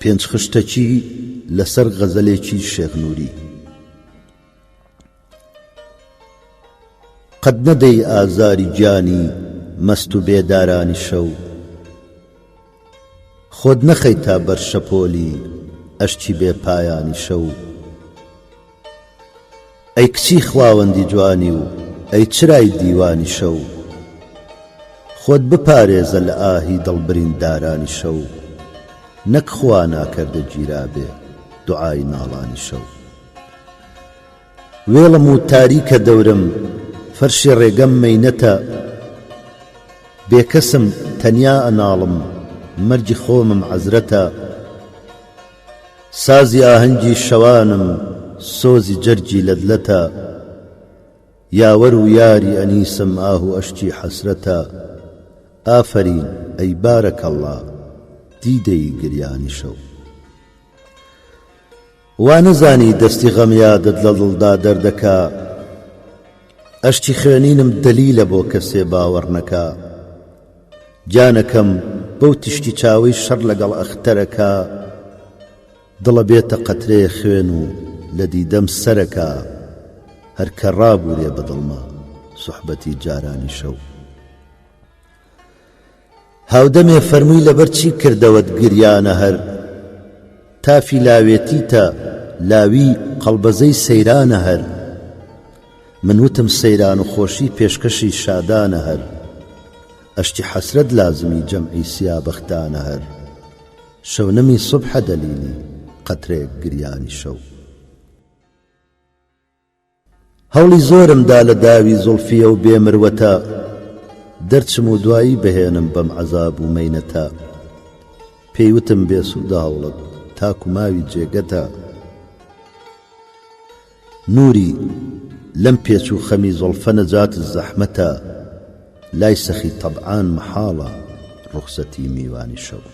پێنج خشتەکی لەسەر غەزەلێکی شێخ نووری. قەت نەدەی ئازاری گیانی مەست و بێدارانی شەو، خۆت نەخەی تا بەر شەپۆلی ئەشتی بێ پایانی شەو. ئەی کچی خواوەندی جوانی و ئەی چرای دیوانی شەو، خۆت بپارێزە لە ئاهی دڵبرین دارانی شەو. نەک خوا ناکەردە گیرابێ دوعای ناڵانی شەو. وێڵم و تاریکە دەورم فەرشی ڕێگەم مەینەتە، بێکەسم تەنیا ئەناڵم مەرجی خۆمم عەزرەتە. سازی ئاهەنگی شەوانم سۆزی جەرگی لەدلەتە، یاوەر و یاری ئەنیسم ئاه و ئەشتی حەسرەتە. ئافەرین ئەی بارەکەڵڵا دیدەی گریانی شەو. وا نەزانی دەستی غەمیادت لە دڵدا دەردەکا، ئەشتی خوێنینم دەلیلە بۆ کەسێ باوەڕ نەکا. جانەکەم بەو تشتی چاوەی شەڕ لەگەڵ ئەختەرەکە، دڵە بێتە قەترێ خوێن و لە دیدەم سەرەکە. هەرکە ڕابوورێ بەدڵما سوحبەتی جارانی شەو. هاودەمێ فەرمووی لەبەر چی کردەوەت گریانە هەر، تافی لاوێتیتە لاوی قەڵبەزەی سەیرانە هەر. من وتم سەیران و خۆشی پێشکەشی شادانە هەر، ئەشتی حەسرەت لازمی جەمعی سیابەختانە هەر. شەونەمی سوبحە دەلیلی قەترێک گریانی شەو. هەوڵی زۆرمدا لە داوی زوڵفیە و بێمروەتە، دەرچم و دوایی بهێنم بەم عەزاب و مەینەتە. پێیوتم بێسوودە هەوڵت تاکو ماوی جێگەتە. نووری لەم پێچ و خەمی زوڵفە نەجات زەحمەتە، لای سەخی تەبعان مەحاڵە ڕوخسەتی میوانی شەو.